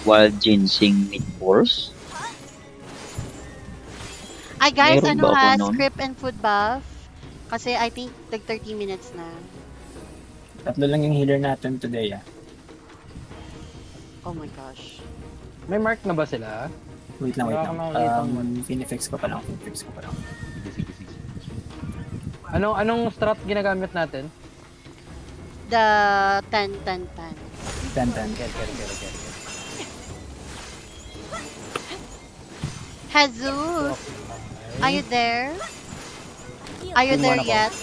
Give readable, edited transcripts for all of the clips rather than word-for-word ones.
Wild Ginseng Meatballs. Ay guys, Meron ano ba ako ha, nun? script and food buff. Kasi I think like 30 minutes na. Tatlo lang yung healer natin today Oh my gosh. May mark na ba sila? Wait lang, wait Wala lang. akong makikita mo. Finifix ko pa lang. Anong strat ginagamit natin? The 10-10-10. Dandan. Care. Jesus! Are you there? Are you there Tingnan ako. yet?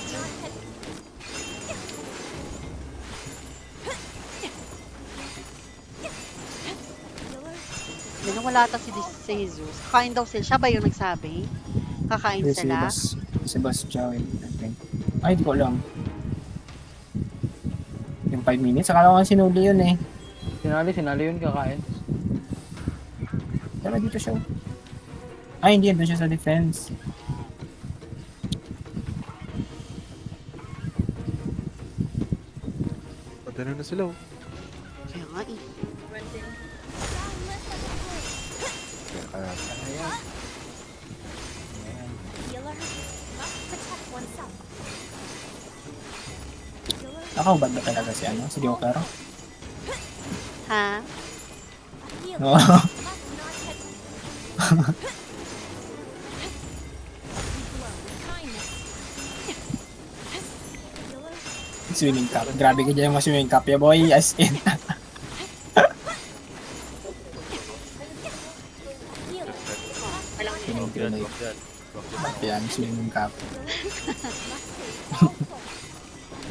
Ganun wala ata si Jesus. Kakain daw sila. Siya ba yung nagsabi? Kakain Si sila? Boss Joey. Okay. Ay, di ko alam. Yung 5 minutes, akala ko nga sinuli yun eh. Sinali yun kakain. Pero dito siya. Ay, hindi. Doon siya sa defense. Padala na sila oh. Kaya nga eh. Kaya Ayan. Nakahubad ba talaga si ano? Si Joker? Ha? No. Swimming cup. Grabe ka dyan yung mga swimming cup ya boy. As in. Yan, swimming cup.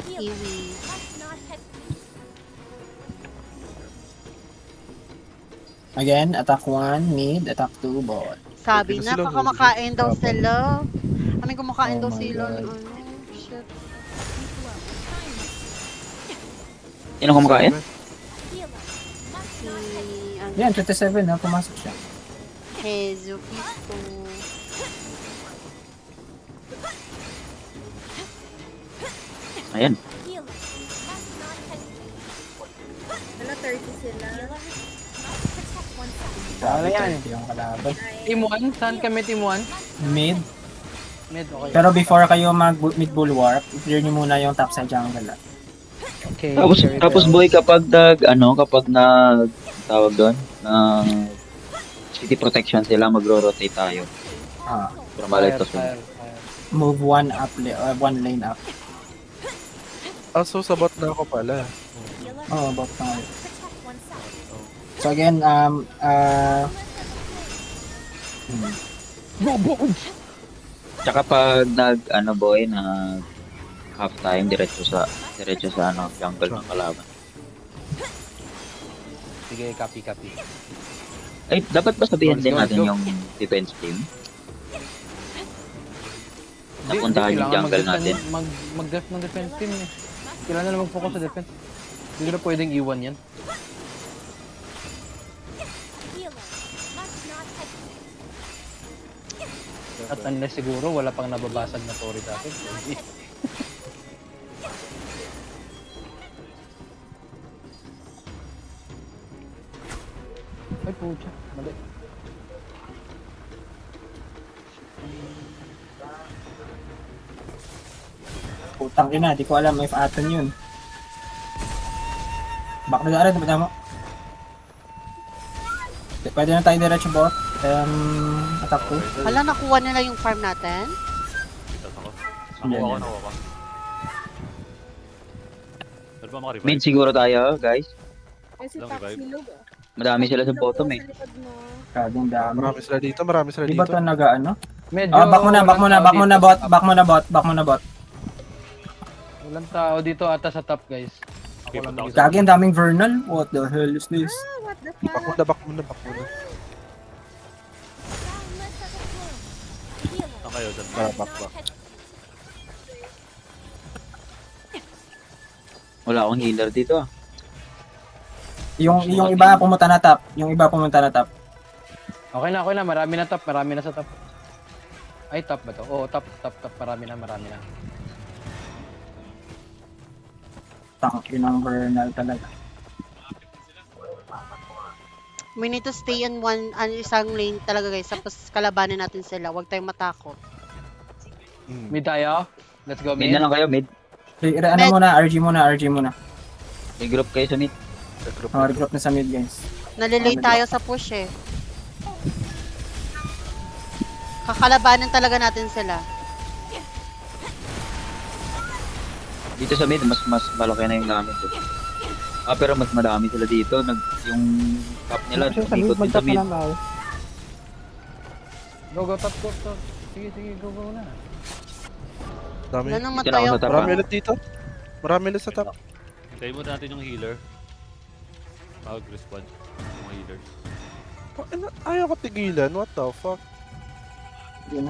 Kiwi. Again, attack 1, mid, attack 2, bot. Sabi Okay na na, sila, kakamakain daw Opo. sila. Ano kumakain Oh daw my sila? God. Ano? Shit. Sino kumakain? Si, ano, Yan, 27 na, pumasok siya. Jesucristo. Ayan. Wala 30 sila. Grabe, Ano yan? 30 yung kalaban. Team 1? Saan kami team 1? Mid. Mid, okay. Pero before kayo mag mid bulwark, clear nyo muna yung top side jungle. Okay. Tapos boy, kapag kapag tawag doon, na city protection sila, magro-rotate tayo. Ah, Para maligtas sila. move one up, one lane up. Ah, so sabat na ako pala. Oh, about na. So again, Tsaka pag boy, nag half time, diretso sa jungle ng kalaban. Sige, copy. Ay, dapat ba sabihin Go, din go, natin go. yung defense team? Hindi, Napuntahan yung kailangan jungle natin. Mag-def ng defense team eh. Kailangan na mag-focus sa defense. Hindi na pwedeng iwan yan. At unless siguro wala pang nababasag na story sa atin. Ay pucha, mali. putang ina, di ko alam if aton yun. Back na darat, mo. Pwede na tayo diretso bot. Attack 2. Hala, nakuha nila yung farm natin? Yan. Mid siguro tayo, guys. Kasi Pax Hilog ah. Madami sila sa bottom eh. Sa likod mo. Kagong dami. Marami sila Di ba dito. ito nag-ano? Medyo Back mo na bot. Back mo na bot. Walang tao dito ata sa top guys. Ako lang mag-isa. Kagi, ang daming Vernal. What the hell is this? Ah, what the fuck? Back muna. Back. Wala akong healer dito ah. Yung iba pumunta na top. Okay na. Marami na sa top. Ay, top ba to? Oo, top. Marami na. Tangki ng Vernal talaga. We need to stay in isang lane talaga guys. Tapos kalabanin natin sila. Huwag tayong matakot. Mid tayo. Let's go Mid mid. na lang kayo, mid. Ano Med. muna, RG muna. May group kayo sa mid. Regroup na sa mid, guys. Nalilate tayo sa push eh. Kakalabanin talaga natin sila. Dito sa mid, mas malaki na yung gamit. Eh. Pero mas madami sila dito. Yung top nila, ikot din sa mid. Go top. Sige, go na. Dami. Wala nang Dito na ako matayo. sa top. Marami ulit dito. Marami ulit sa top. Hintayin mo natin yung healer. Mag-respond yung healers. Ayaw ko tigilan. What the fuck? Mid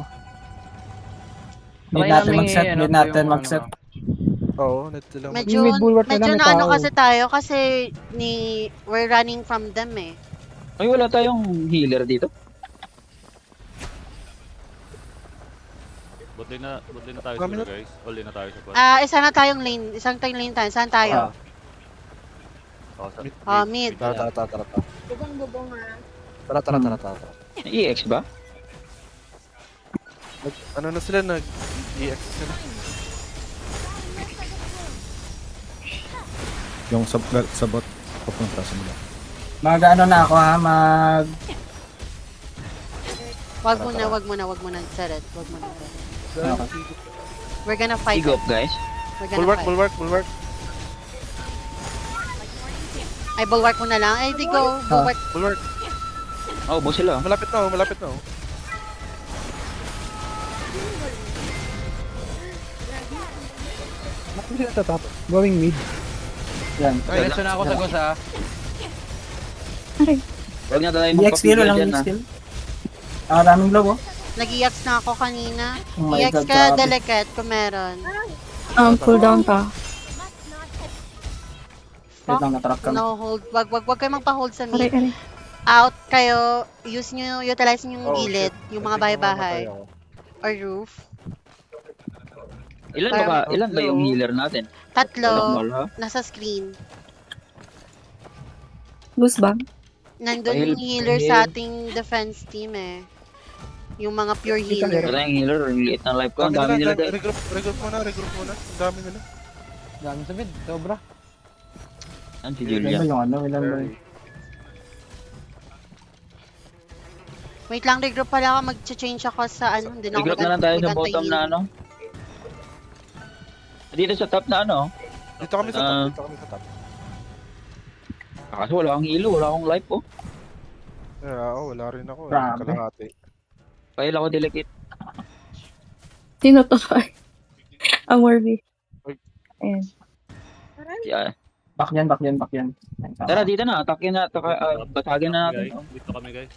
Try natin namin mag-set, ano, mid natin yung mag-set. Oo, net lang. Medyo na ano kasi tayo kasi we're running from them eh. Ay, wala tayong healer dito. Bot lane na tayo Kami siguro na- guys. All lane na tayo sa bot. Isang tayong lane tayo. Saan tayo? Mid. Tara. Bubong-bubong ah. Tara. EX ba? Ano na sila? Nag-EX sila. Yung sa bot, papunta sa mula. Mag-ano na ako ha, Wag muna, Seret. Wag muna. We're gonna fight. Igop, guys. We're gonna fight. Bulwark. Ay, bulwark mo na lang. Ay, di go. Bulwark. Bulwark. Oh, boss sila. Malapit na. yan. Diretso na ako sa Gus ha. Huwag na tayo EX zero lang, dyan, EX ha. skill. Daming low, oh. Nag-EX na ako kanina. Oh my EX God, ka, grabe. delicate, kung meron. Cooldown pa. Wait lang, natrap kami. No hold. Wag kayo magpa-hold sa mid. Out kayo. Utilize nyo yung gilid. Yung mga bahay-bahay. Or roof. Ilan ba yung healer natin? Tatlo. Walang ha? Nasa screen. Boost ba? Nandun Pahil- yung healer pahil. sa ating defense team eh. Yung mga pure healer. Wala yung healer. Ang liit ng life ko. Ang dami nila guys. Regroup muna. Ang dami nila. Dami sa mid, sobra. Yan si Ilan ba Julia. yung ano? Ilan ba yung... Wait lang, regroup pala ako. Mag-change ako sa ano. Hindi na ako Regroup na lang tayo sa mag-anti-heal. bottom na ano. Dito sa top na ano. Dito kami sa top. Kaso wala akong hilo. Wala akong life oh. Wala rin ako. Grabe. Kalahati. Pahil ako delicate. Sino to? Ang Warby. Ayan. Yeah. Back yan. Tara dito na. Atakin na. Basagin na natin. Guys, dito kami guys.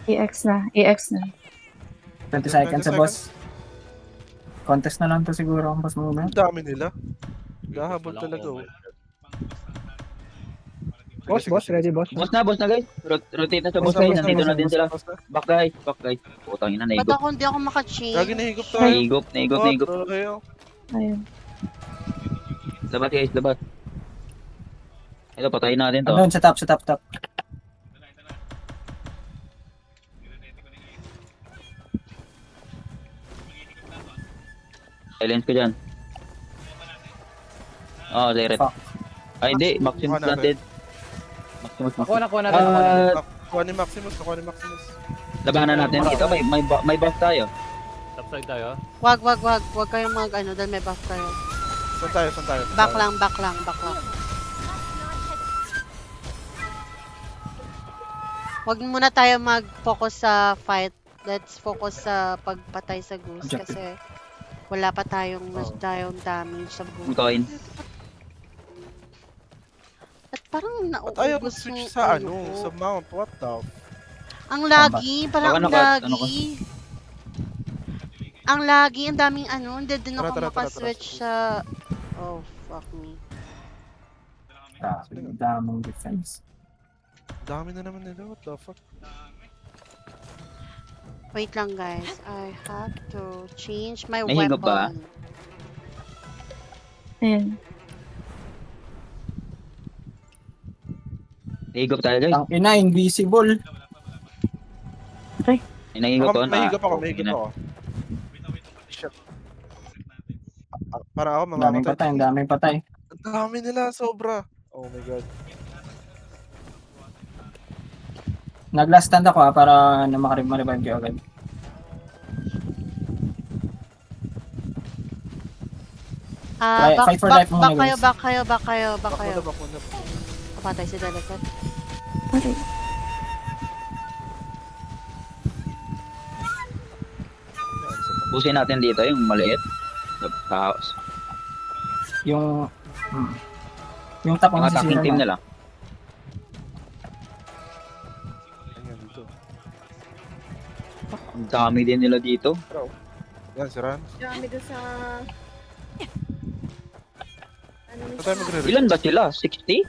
EX na. 20 seconds sa boss. Contest na lang to siguro ang boss mo. Ang dami nila. Gahabol talaga. Boss, ready boss. Boss na guys. Rotate na sa boss. Nandito na din sila. Back guys. Putang ina. Ba't Naigop. ako hindi ako maka-change? Lagi nahigop tayo. Naigop. Ayun. Labat guys. Labat. Ito patayin natin to. Ano, sa top. Silence ko dyan. Oh, direct. Fuck. Ay, hindi. Maximus Kuha natin. planted. Maximus. Kuha natin. Kuha ni Maximus. Labanan natin. Ito, may buff tayo. Top side tayo. Wag kayong mag-ano dahil may buff kayo. Saan tayo? Back lang. Wag muna tayo mag-focus sa fight. Let's focus sa pagpatay sa goose Objective. kasi wala pa tayong damage sa goose. Coin. At parang At ayaw nauubos mag-switch yung sa ko. sa mount. What the? Ang lagi, parang ang Baka ano lagi. Ang lagi, ang daming ano, hindi din ako Tara. makaswitch sa... Oh, fuck me. Daming defense. Dami na naman nila. What the fuck? Wait lang guys, I have to change my May higop ba? weapon. Ayan. Higop tayo guys. Ang ina, invisible. Inahigop to. May higop ako, may higop ako. Shit. Parang ako, Ang daming patay, ang daming patay. Ang dami nila, sobra. Oh my god. Nag-last stand ako para na ma-revive kayo agad. Fight for life muna, guys. Back kayo. Bak muna. Kapatay si Delicate. Okay. Busin natin dito yung maliit. Sa Yung... Yung top yung ang attacking team sisira. nila. Ayan, dito. Ang dami din nila dito. Yan, si Ran. Dami doon sa... Saan tayo magre-reach? Ilan ba sila? 60?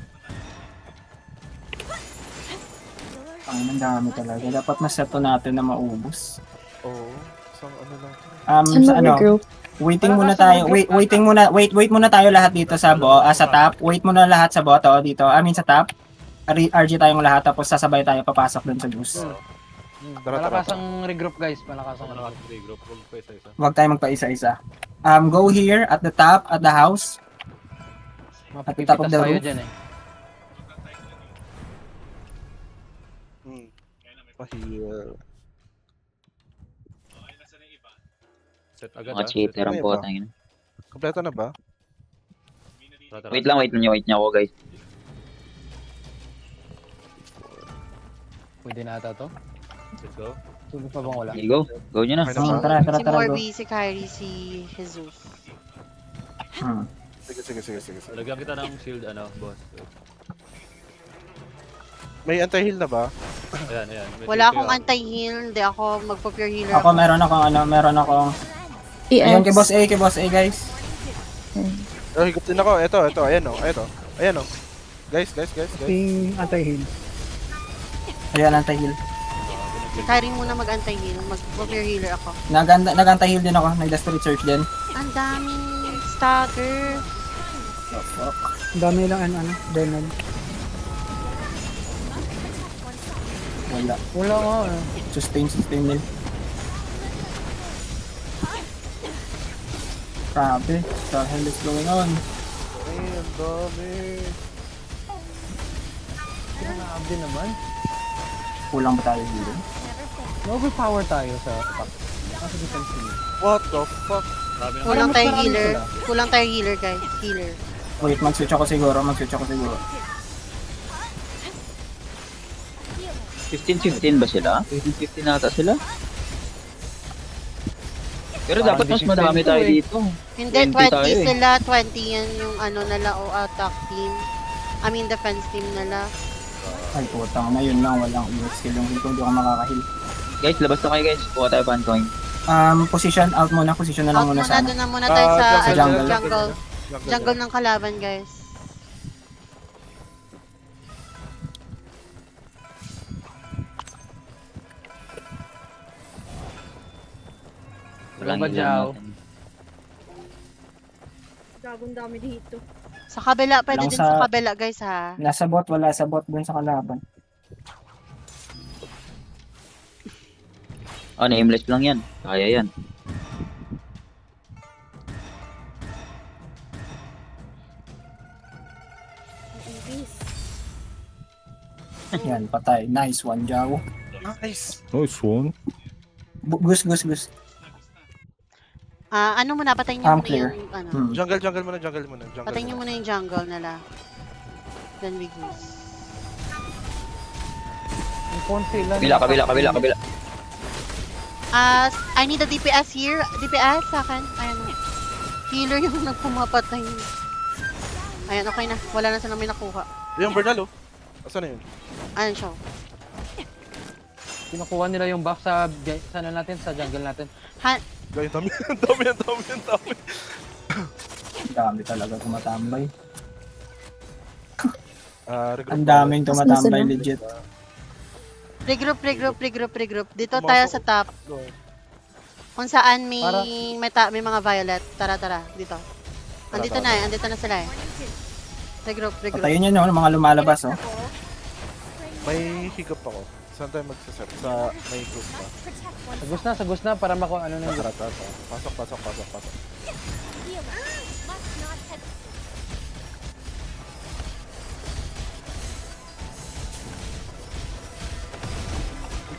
Ang dami talaga. Dapat na-set natin na maubos. Oo. Isang ano lang. Saan Sa ano, mag-regroup? waiting muna tayo. Wait muna tayo lahat dito sa sa top. Wait muna lahat sa bottom dito. Sa top. RG tayong lahat tapos sasabay tayo papasok dun sa juice. Tara. Malakasang regroup guys, malakasang Ano regroup. ka sa group? Huwag pa isa-isa. Huwag tayo magpa-isa-isa. Go here at the top at the house. Mapipitas At the top of the tayo roof. dyan eh. Pahil. Set agad Mga cheater ang Ano yun puta ba? yun. Kompleto na ba? Tara. Wait lang ako guys. Pwede na ata to. Let's go. Tuloy pa bang wala? Okay, go. Go nyo na. Okay na ba? Tara, Si go. Morby, si Kyrie, si Jesus. Sige. Lagyan kita ng shield, boss. May anti-heal na ba? Ayan. May Wala shield akong kayo. anti-heal, hindi ako magpa-pure healer. Ako meron akong Ayun kay Boss A guys. Oh, higop din ako. Ito. Ayan o. Guys. Ping anti-heal. Ayan, anti-heal. Si Kyrie muna mag-anti-heal, mag-pure healer ako. Nag-anti-heal din ako. Nag-desperate search din. Ang daming stagger. Dami lang Donald. Wala nga eh. Sustain nil. Grabe. The hell is going on? Ay, ang dami. Grabe naman. Kulang ba tayo dito? Overpower tayo sa attack. Kasi defense team. What the fuck? Marami na. Kulang mas tayo marami healer. sila. Kulang tayo healer, guys. Healer. Wait, mag-switch ako siguro. 15-15 ba sila? 15-15 nata sila? Pero dapat mas madami tayo dito. Hindi, 20 tayo 20 eh. sila. 20 yan yung nala o attack team. Defense team nala. Ay, putang na yun lang. Walang EX skill yung hindi ako makakahil. Guys, labas na kayo guys. Kuha tayo fan coin. Position out muna. Position na lang Out muna muna, sana. doon na muna tayo sa sa jungle. jungle ng kalaban, guys. Walang Ba, ilan Jao? natin. Gagong dami dito. Sa kabila, pwede Lang din sa- sa kabila, guys, ha. Nasa bot, wala sa bot dun sa kalaban. Nameless lang yan. Kaya yan. Yan, patay. Nice one, Jao. Nice. Nice one. Gus. Ano muna, patayin niyo muna Clear. yung, Jungle muna. patayin niyo muna yung jungle nila. Then we goose. Yung konti lang. Kabila. I need a DPS here. DPS sa akin. Ayan. Healer yung nagpumapatay. Ayan, okay na. Wala na silang may nakuha. Yung Bernal, oh. Asan na yun? Ayan siya. Kinukuha nila yung buff sa sana natin, sa jungle natin. Gaya, dami. Dami talaga tumatambay. Regroup Ang daming Mas tumatambay, nasa- legit. Regroup. Dito tayo sa top. Kung saan may may mga violet. Tara. Dito. Andito na sila eh. Regroup. Patayin nyo, no? Mga lumalabas, oh. May higop ako. Saan tayo magsaset? Sa may group pa. Sa Gus na, para mako ano na yung Tara, tara, tara. Pasok, pasok, pasok, pasok.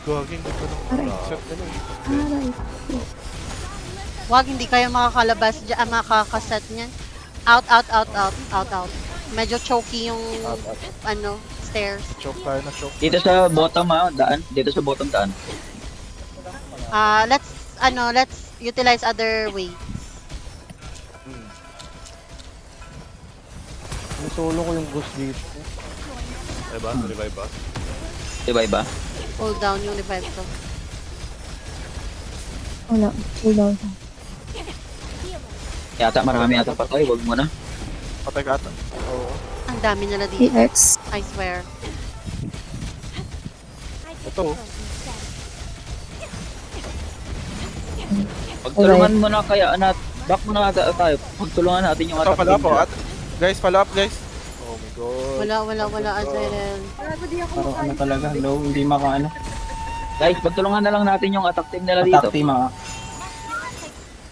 Gaging dito ng set nila eh. Wag, hindi kayo makakalabas dyan, makakaset niyan. Out, out, out, out, out, out. Medyo choky yung, Out, out. ano, stairs. Choke tayo na choke. Dito sa bottom daan. Dito sa bottom daan. Let's utilize other way. solo ko yung Gus dito. Diba? Revive ba? Diba iba? Hold down yung revive ko. Wala. Cool down. Yata marami ata patay. Huwag mo na. Patay ka ata. Oo. Ang dami nila dito. EX. I swear. Ito. Pagtulungan mo na kaya anak. Back mo na ata tayo. Pagtulungan natin yung Ito, attack. follow up team po. nila. Guys, follow up guys. Oh my god. Wala, Azrael. Gago di ako Parang ano talaga, low, hindi makaano. Guys, pagtulungan na lang natin yung attack team nila dito. Attack team ah.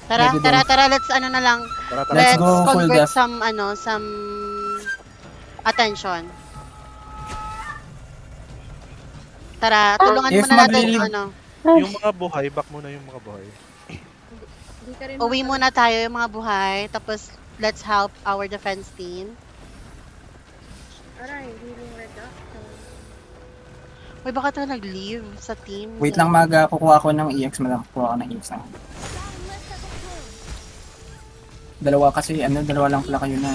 Tara, let's ano na lang. Tara, tara. Let's Let's go full convert death. some attention. Tara, tulungan If muna natin maglilib- yung ano. Yung mga buhay, back muna yung mga buhay. Di ka rin Uwi muna tayo yung mga buhay, tapos let's help our defense team. Aray, healing red up. Uy, baka tayo nag-leave sa team. Wait lang kukuha ko ng EX, kukuha ko ng EX lang. Dalawa lang pala kayo na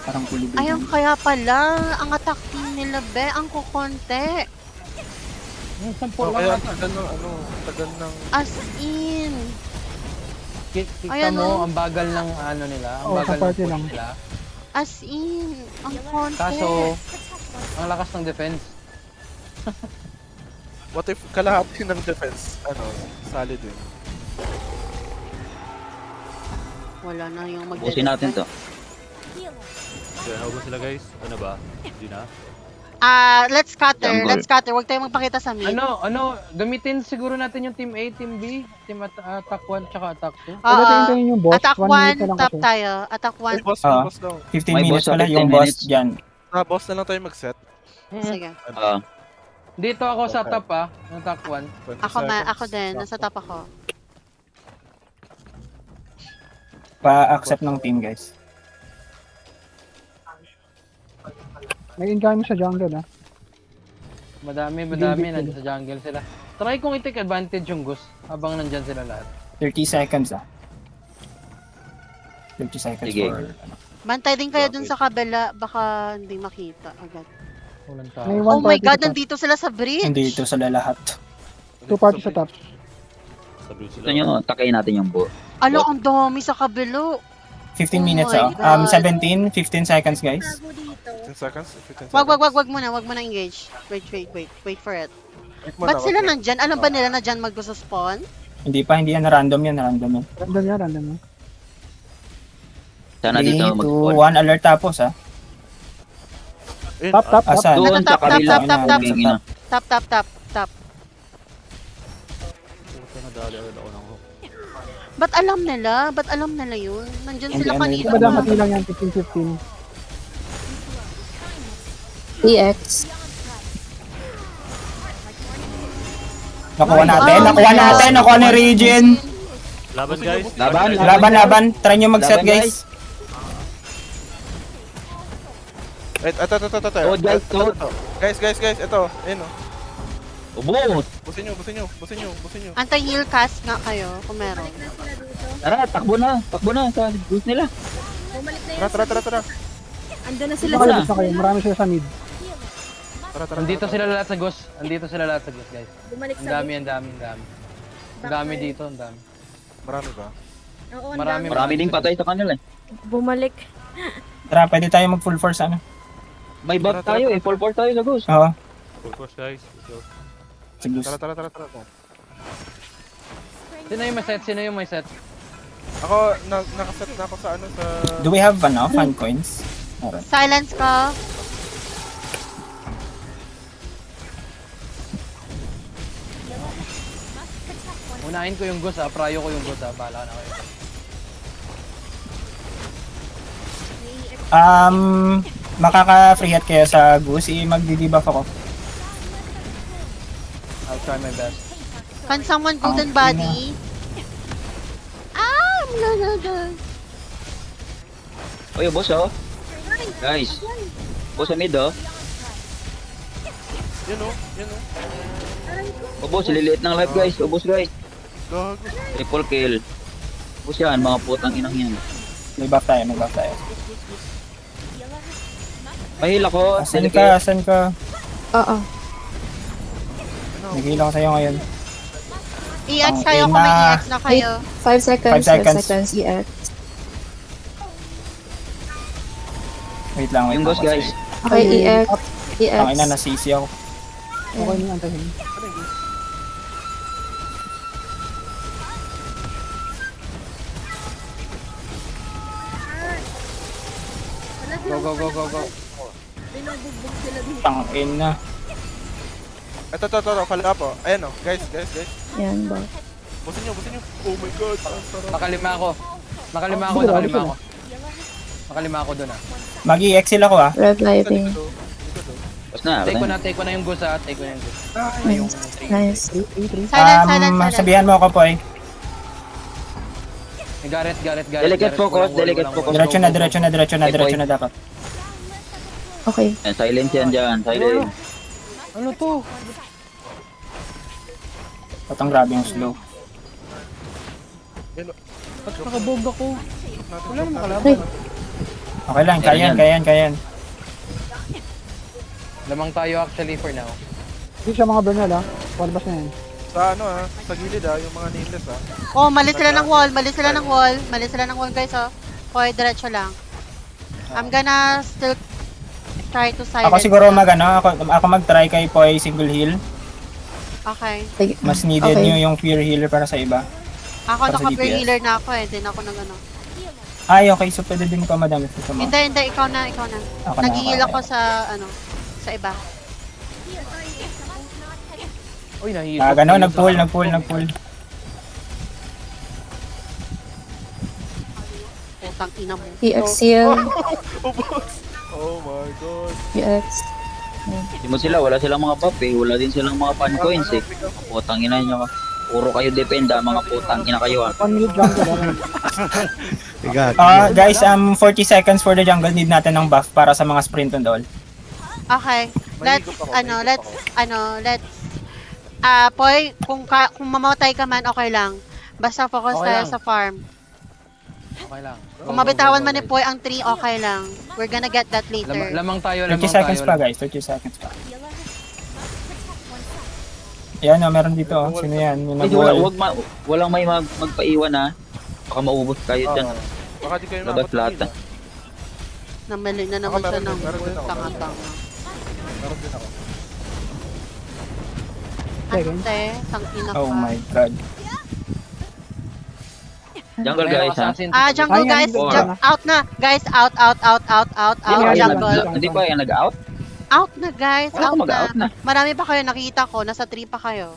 parang kulibig. Ayun, kaya pala, ang attack team nila, be, ang kukonte. Yung Oh, sample kaya lang ata. tagal ng As in. Kita Ayan, mo, oh. ang bagal ng ano nila. Ang bagal ng push nila. As in. Ang konte. Kaso, ang lakas ng defense. what if kalahati ng defense, solid din. Wala na yung mag Busin natin to. So, naubos sila guys. Ano ba? Hindi na? Let's scatter. Jungle. Let's scatter. Huwag tayong magpakita sa mid. Gamitin siguro natin yung Team A, Team B, Team Attack 1, tsaka Attack 2. Attack 1, top tayo. Attack 1. Ay, boss, Ah. boss daw. 15 May minutes boss pala sa yung 15 boss minutes. dyan. Boss na lang tayo mag-set. Sige. Dito ako sa Okay. top ng Attack 1. 20 Ako seconds. din. Nasa top ako. Pa-accept ng team guys. Madami, nandyan sa jungle sila. Try kong i-take advantage yung Gus habang nandyan sila lahat. 30 seconds 30 seconds Sige. for Bantay din kayo dun sa kabila. Baka hindi makita agad. Walang tao. Oh my God, nandito sila sa bridge. hindi ito sila lahat. Sa blue Gusto sila. nyo, takayin natin yung buo. Ano, ang dami sa kabilo. 15 Oh minutes my God. 15 seconds guys. Gago dito. 15 seconds? 15 seconds. Wag muna engage. Wait for it. Wait muna, Ba't sila wait. nandyan? Alam ba nila na dyan magsuspawn? Hindi yan, random yan. Sana 3, dito 2, mag-spawn. 1, alert tapos Ayun, Asan? Doon sa Tap, tap, kabila. tap, tap, tap. Yung ina. Tap. Puta, nadali agad ako ng hook. Ba't alam nila yun? Nandyan Hindi, sila ano, kanina. iba dapat EX. Nakuha natin, nakuha ni Region. Laban guys! Laban. Try nyo mag-set Laban, guys. Wait, ito. Oh, guys, Ito. Guys, ito. Ayun o. Ubus! Busin nyo. Anti-heal cast nga kayo kung meron. Balik na sila dito. Tara, takbo na sa boost nila. Bumalik na yun. Tara. Andun na sila Wala. Tara. Andito sila lahat sa Gus. Guys. Bumalik Ang sa dami. Ang dami dito, ang dami. Marami ba? Oo, ang Marami. dami. Marami ding patay sa kanila eh. Bumalik. Tara, pwede tayo mag full force May buff Tara, tayo eh. Full force tayo sa ghost. Oo. Full force guys. Let's go. Sige. Tara. Sino yung may set? Ako, nakaset na ako sa sa... Do we have fan coins? Meron. Silence ko. Unahin ko yung Ghost ha, prayo ko yung Ghost ha, bahala na kayo. Makaka-free hit kayo sa Goose. Magdi-debuff ako. I'll try my best. Can someone golden body? Ah, no. Oy, boss oh. Guys. Boss sa mid oh. Yan o. O boss, liliit ng life guys. O boss guys. Gago. Triple kill. Boss yan, mga putang inang yan. May buff tayo. Mahil ako. Asan ka? Oo. Nag-heal ako sa'yo ngayon. EX Ang kayo kung may ina. EX na kayo. 5 seconds. 5 seconds. 5 seconds. EX. Wait lang. Yung boss guys. Okay, EX. EX. Ang ina, nasisi ako. Go. Tang ina. Ito, follow up oh. Ayan o, guys. Yan ba? Busin nyo. Oh my god, ang sarap. Nakalima ako. Nakalima ako dun ha. Mag-i-exil ako ah. Reviving. Boss na. Take ko na yung Ghost ha, take ko na yung Ghost. Nice. Silence. Sabihan mo ako po eh. Garrett. Delicate focus. Diretso na dapat. Okay. Yan, silence yan dyan. Silence. Ano to? Patang grabe yung slow. Ba't nakabog ako? Wala naman kalaban. Okay lang, kayan. Lamang tayo actually for now. Sa ano sa gilid yung mga nameless Oh, mali sila ng wall guys oh. Hoy, diretso lang. I'm gonna still try to silence. Ako siguro ako mag-try kay Poy single heal. Okay. Sige. Mas needed Okay. nyo yung fear healer para sa iba. Ako Para sa naka-prayer DPS. healer na ako eh. Hindi na ako nag ano. Ay, okay. So, pwede din ko madamit sa mga. Hindi. Ikaw na. Ako na, Nag-heal okay. ako sa sa iba. Uy, nahihirap. Gano'n, nag-pull. Putang ina mo. EX heal. Oh my god. EX. Hindi mo sila. Wala silang mga buff eh. Wala din silang mga fan coins eh. Putang ina nyo. Puro kayo dependa. Mga putang ina kayo ah. Guys, 40 seconds for the jungle. Need natin ng buff para sa mga sprint and all. Okay. Let's Poy, kung mamatay ka man, okay lang. Basta focus Okay tayo lang. sa farm. Okay lang. Kung mabitawan man ni Poy ang tree, okay lang. We're gonna get that later. Lamang tayo. 30 seconds pa, guys. 30 seconds pa. Yan, meron dito. Sino yan? Yung Ay, nag-wall. walang may magpaiwan ha. Baka maubos kayo dyan. Baka di kayo Labas lahat ah. Namali na naman siya ng meron din ako. tanga-tanga. Meron din ako. Ante, tangina ka. Oh my god. Jungle guys ha. Jungle guys, out na. Guys, out. Jungle. Hindi pa yan nag-out? Out na guys, Wala out ka mag-out na. na. Marami pa kayo nakita ko, nasa 3 pa kayo.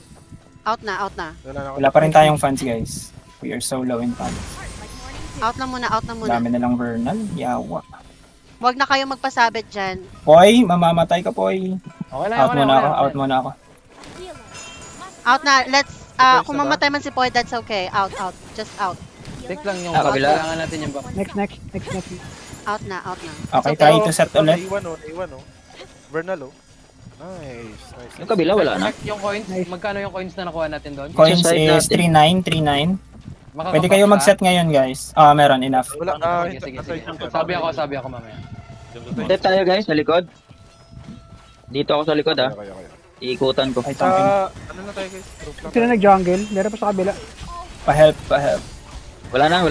Out na. Wala pa rin tayong fans, guys. We are so low in fans. Out na muna. Dami na lang Vernal. Yawa. Huwag na kayo magpasabit dyan. Poy, mamamatay ka, Poy. Okay lang. Out muna ako. Out na, let's, kung mamatay man si Poy, that's okay. Out. Just out. Take lang yung kabila. Kailangan natin yung buff. Out na. Okay, try to set ulit. Naiwan oh. Vernal oh. Nice. Yung kabila wala na. Check yung coins. Magkano yung coins na nakuha natin doon? Coins Side is natin. 39. Makakapak Pwede kayo ka? mag-set ngayon, guys. Meron, enough. Wala, Sige. hintay. Sabi ako mamaya. Step tayo guys sa likod. Dito ako sa likod ha. Okay. Iikutan ko. Ay, tamping. Ano na tayo guys? Group lang. Sino nag-jungle? Meron pa sa kabila. Pa-help. Wala na.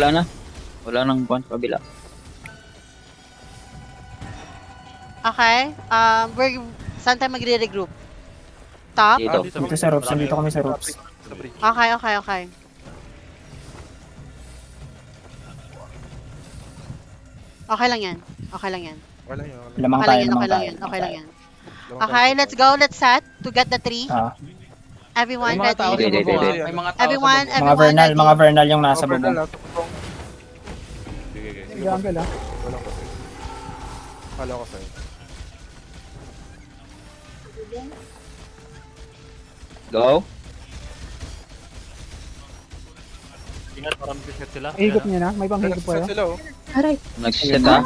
Wala nang point sa kabila. Okay, saan tayo magre-regroup? Top? Dito. Dito sa ropes. Dito kami sa ropes. Okay. Okay lang yan. Wala yun. Lamang Okay tayo. lang yan. Okay, let's go. Let's set to get the tree. Everyone May mga tao ready? sa Ready, bubong, ready. ah. May mga tao Everyone, sa bubong. Mga Vernal, ready? mga Vernal yung nasa Over na bubong. lang. Tupong. Sige, sige. Sige, jungle ah. Walang kasi. Kala ko sa'yo. Go. Ingat, parang reset sila. Ikot Ayan, niya na, may panghigop pa Set yun. sila oh. Aray. Nagsiset ha.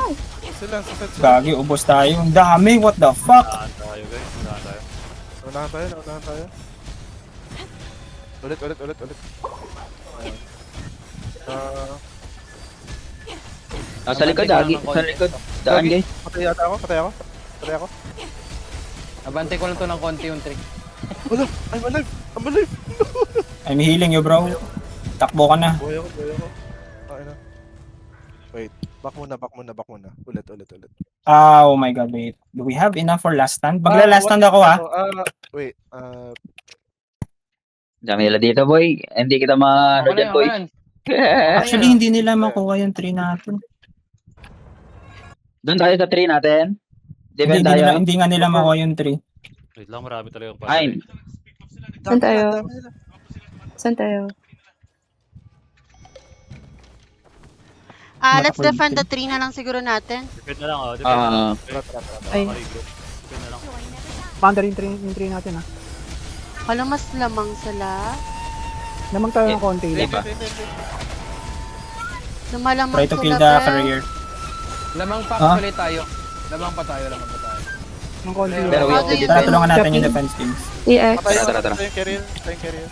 Sila, set sila. Gagi, ubos tayo. Ang dami, what the fuck? Unahan tayo guys, unahan tayo. Unahan tayo. Ulit. Ayan. Sa likod, Agi. Sa likod. Daan, guys. Patay ako. Abante ko lang to ng konti yung trick. Wala, I'm alive. I'm healing you, bro. Takbo ka na. Buhay ako. Okay na. Wait, back muna. Ulit. Oh my god, wait. Do we have enough for last stand? Magla-last stand ako, ha? Wait, Dami nila dito, boy. Hindi kita Ako dyan, boy. na yan. Actually, hindi nila makuha yung 3 natin. Doon tayo sa 3 natin. Defend tayo. Hindi nga nila makuha yung 3. Wait lang, marami talaga yung Fine. Saan tayo? Saan tayo? Let's defend the 3 na lang siguro natin. Defend na lang, oh. Defend na lang. Ay. Defend na lang. Panda rin yung train natin ha. Wala mas lamang sila. Namang tayo ng konti. Hindi pa. Lumalamang Try to kill sila, the Bel. career. Lamang pa Huh? ulit tayo. Lamang pa tayo. Ng konti. Pero How wait, do you Tara, feel? tulungan natin yung defense teams. EX. Tara. Tayong carrier.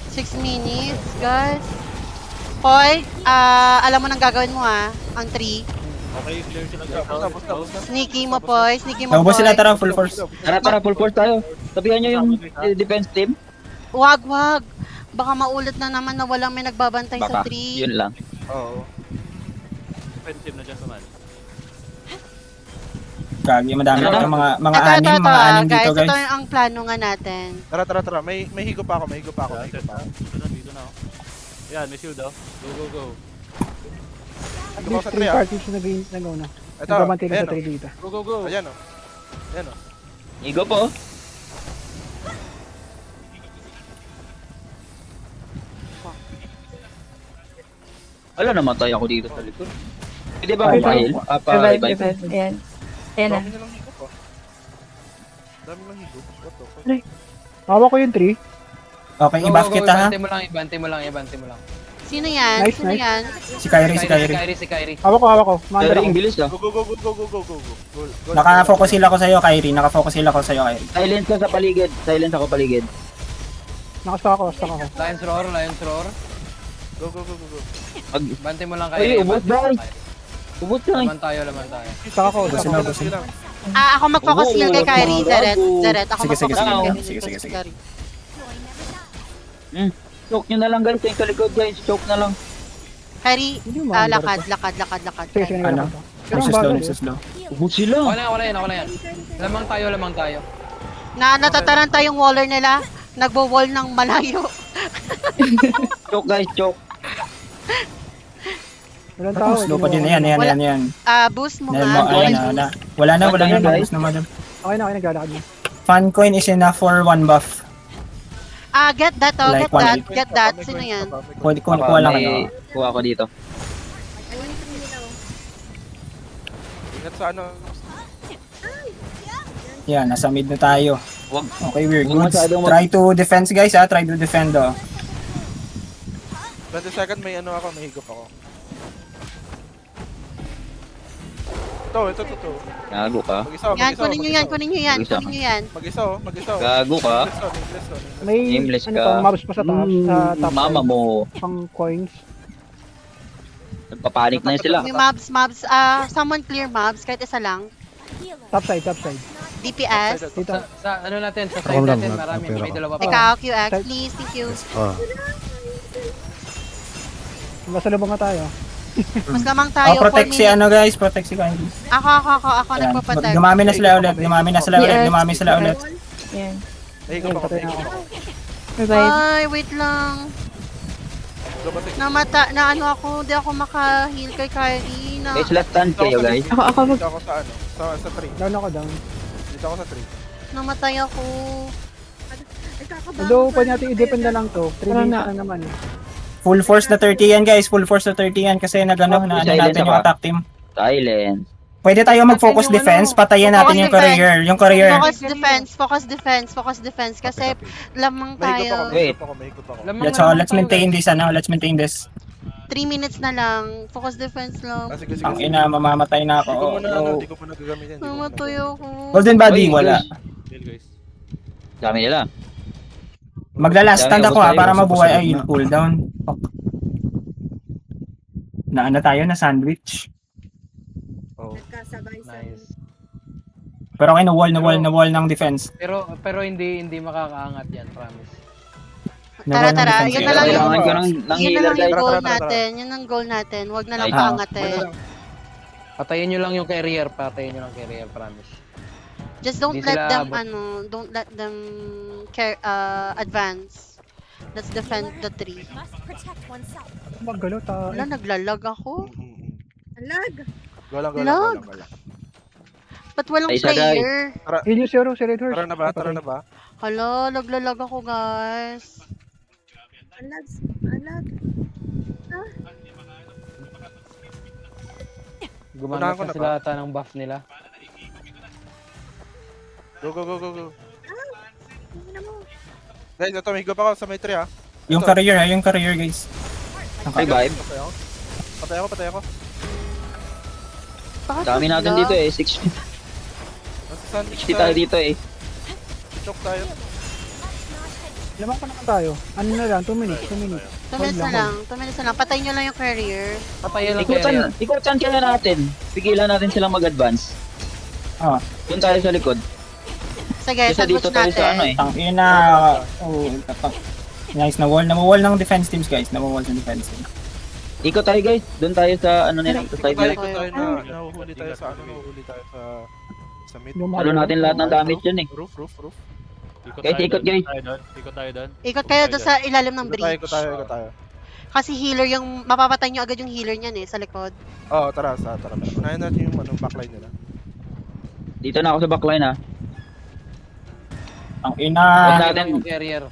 6 minutes, guys. Hoy, alam mo nang gagawin mo ang 3. Okay, clear sila guys. Tapos na. Sneaky mo, Poy. Sneaky mo, Naubos sila, Poy. tara, full force. Tara, full force tayo. Sabihan nyo yung defense team. Wag. Baka maulit na naman na walang may nagbabantay sa Baka. 3. Yun lang. Oo. Defensive na dyan sa man. Gagi, madami Ano? ito. Mga Ito, anim, mga anim guys. dito, Ito guys. ang plano nga natin. Tara. May higo pa ako. Dito na, oh. Yan, may shield, oh. Go. Higo pa ako sa Three 3 ah. cartridge na green na go na. Ito, Nagbabantay na ayan sa 3 dito. Go. oh. Ayan oh. Igo po. Wala, namatay ako dito sa likod. Pwede ba akong pahil? Revive. Ayan. Ayan na. Dami nilang higo pa. Dami lang higo. What the fuck? Hawak ko yung 3. Okay, i-buff kita, ha? Ibante mo lang. Sino yan? Nice, Sino nice. yan? Si Kyrie. Si Kyrie. Hawak ko. Maanda Pero ako. ang bilis ah. Go. Naka-focus sila ko sa'yo, Kyrie. Naka-focus sila ko sa'yo, Kyrie. Silence ka sa paligid. Silence ako paligid. Nakastock ako. Lions roar. Go. Bante mo lang Ay, Kyrie. ubos ba? Ubos lang. Laman tayo. Stock ako. Gusto na. Ako mag-focus heal kay Kyrie. Gago. Zeret. Ako Sige, mag-focus sige, heal sige. kay Sige. Kyrie. Choke nyo na lang guys. Yung sa likod guys. Choke na lang. Kyrie, Hindi mo lakad. Sige, sige. Ano? Nagsuslow. Ubos sila. Wala yan. Lamang tayo. Natataranta yung waller nila. Nagbo-wall ng malayo. Choke guys. Choke. Walang tao. Slow pa din. Ayan. Boost mo Dahil nga. mo, ayan na. Wala na guys. boost na madam. Okay na, naglalakad na. Fun coin is enough for 1 buff. Get that, Like get that. Sino yan? Kuha lang ano. Kuha ko dito. Ingat sa ano. Yan, nasa mid na tayo. Wag. Okay, we're Huwag good. masyadong Try to defense, guys, ha. Try to defend, oh. 20 second may higop ako. Ito. Gago ka. Yan, kunin nyo yan. Mag-isa oh. Gago ka. May Aimless ano ka. pa, mobs pa sa top. Mama mo. Pang coins. Nagpapanik na sila. May mobs. Someone clear mobs. Kahit isa lang. Top side. DPS. Dito. Sa ano natin, sa Ako side lang, natin, na- marami. napera May ko. dalawa pa. Ikaw, QX, please. Thank you. Masalubong na tayo. Mas lamang tayo. Oh, protect 4 si minutes. ano, guys. Protect si Kyrie. Ako Ayan. nagpaprotect. Dumami na sila ulit. Ayan. Higop ako. Patay na ako. Revive. Ay, wait lang. Ano ako, di ako maka-heal kay Kyrie. Guys, last stand kayo guys. Ako mag... Ako sa ano. Sa 3. Down ako, down. Dito ako sa 3. Namatay ako. Although, pwede natin i-depend na lang to. 3 Wala minutes na. na naman eh. Full force na 30 yan guys, full force na 30 yan kasi nagano na ano Silence natin yung ako. attack team. Silence. Pwede tayo mag-focus Yung defense, ano, patayin natin focus yung career, yung career. Focus defense. Kasi lamang Mahigop ako, tayo. Wait. mahigop ako. Lamang Let's na naman let's tayo, maintain guys. this let's maintain this. 3 minutes na lang. Focus defense lang. Ah, sige, sige. Ang ina, mamamatay na ako. Di ko muna, ano, Oh. di ko muna gagamitin. di ko muna Namatay gagamitin. ako. Golden body, Oy, wala. guys. Chill guys. Dami nila. Magla-last stand Dami, ako abot para tayo, mabuhay. abot Ay, na. cooldown. Fuck. Na tayo na sandwich. Oh. Nice. Pero okay, na wall ng defense. Pero hindi makakaangat yan, promise. Tara, tara. defense. Yun na lang yung Kailangan ko ng Yun na healer lang guys. yung goal Tara, tara, tara. natin. Yun ang goal natin. Huwag na lang Ay, paangatin. Patayin nyo lang yung carrier, promise. Just don't Hindi let sila them, abot. don't let them advance. Let's defend the tree. Magalo tayo. Wala, naglalag ako. Go lang, go lang, go Lag. lang, go lang. Ba't walang Ay, isa, guys. player? Yun yung zero, si Red Horse. Tara na ba? Tara na ba? Hala, naglalag ako, guys. Gumamit Unahan ko na na sila ata ng buff nila. Go, go, go, go, go. Guys, ito, may higop ako sa may 3 ha. Yung career guys. Revive. Patay ako. Bakit Dami natin bigla? dito eh. 60 Nasa sandwich tayo dito eh. Choke tayo. Lamang pa naman tayo. Ano na lang, 2 minutes, 2 minutes. 2 minutes na lang. 2 minutes na lang. Patayin nyo lang yung career. Patayin lang carrier. Ikutan kaya natin. Pigilan natin silang mag-advance. Ah, Doon tayo sa likod. Sige, Kasi dito sandwich tayo sa ano natin. eh. tang ina. Oh, tapak. Nice na wall ng defense teams guys. Na-wall ng defense team. Ikot tayo guys. Doon tayo sa ano nila. Sa side Tayo, nila. tayo na, nahuhuli tayo sa ano, nahuhuli tayo sa mid. Halo natin lahat ng damage dyan eh. Roof. Guys, ikot, guys. Ikot tayo doon. Ikot kayo doon sa ilalim ng bridge. Ikot tayo. Kasi healer yung, mapapatay nyo agad yung healer niyan eh, sa likod. Oo, tara. Unahin natin yung backline nila. Dito na ako sa backline ha. Ang ina. Wala. Patayin nyo lang yung carrier.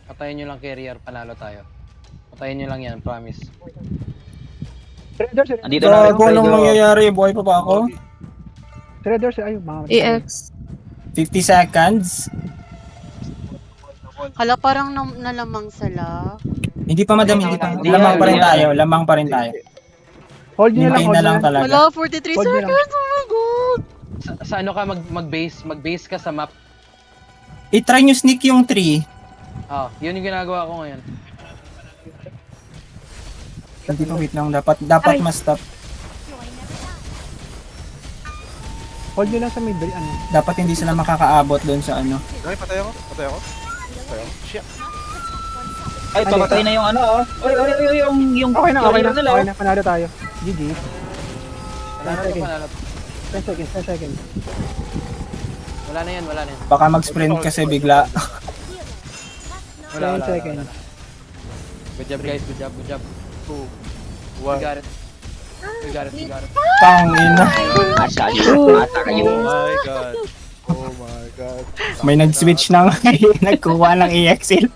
Patayin nyo lang carrier, panalo tayo. Patayin nyo lang yan, promise. Si Red Horse, Andito na rin Gago nung tayo. nangyayari. Buhay pa ba ako? si Red Horse, ayun, mga. EX. 50 seconds. Hala, parang nalamang sila. Hindi pa madami. Hindi Lamang yan, pa rin hindi yan. tayo. Lamang pa rin tayo. Hold nyo lang, Maintain hold na nyo lang lang. talaga. Wala, 43 Hold nyo lang. seconds! Oh my god! Sa ano ka mag-base ka sa map. I-try nyo sneak yung 3. Yun yung ginagawa ko ngayon. Hindi pa wait lang. Dapat Ay. mas stop. Hold nyo lang sa middle, ano. Dapat hindi sila makakaabot doon sa ano. Okay, patay ako. Shit. Ay, pamatay na yung ano oh. Oy, yung Okay na, career nila, oh. panalo tayo. GG. Panalo to, panalo to. 10 seconds, 10 seconds. Wala na yan. Baka mag-sprint kasi bigla. Wala. 10 seconds. Good job guys, good job. 2, We 1. got it. We got it. Tangina. Asa kayo. Ata kayo. Oh my god. May nag-switch ng nagkuha ng EXL.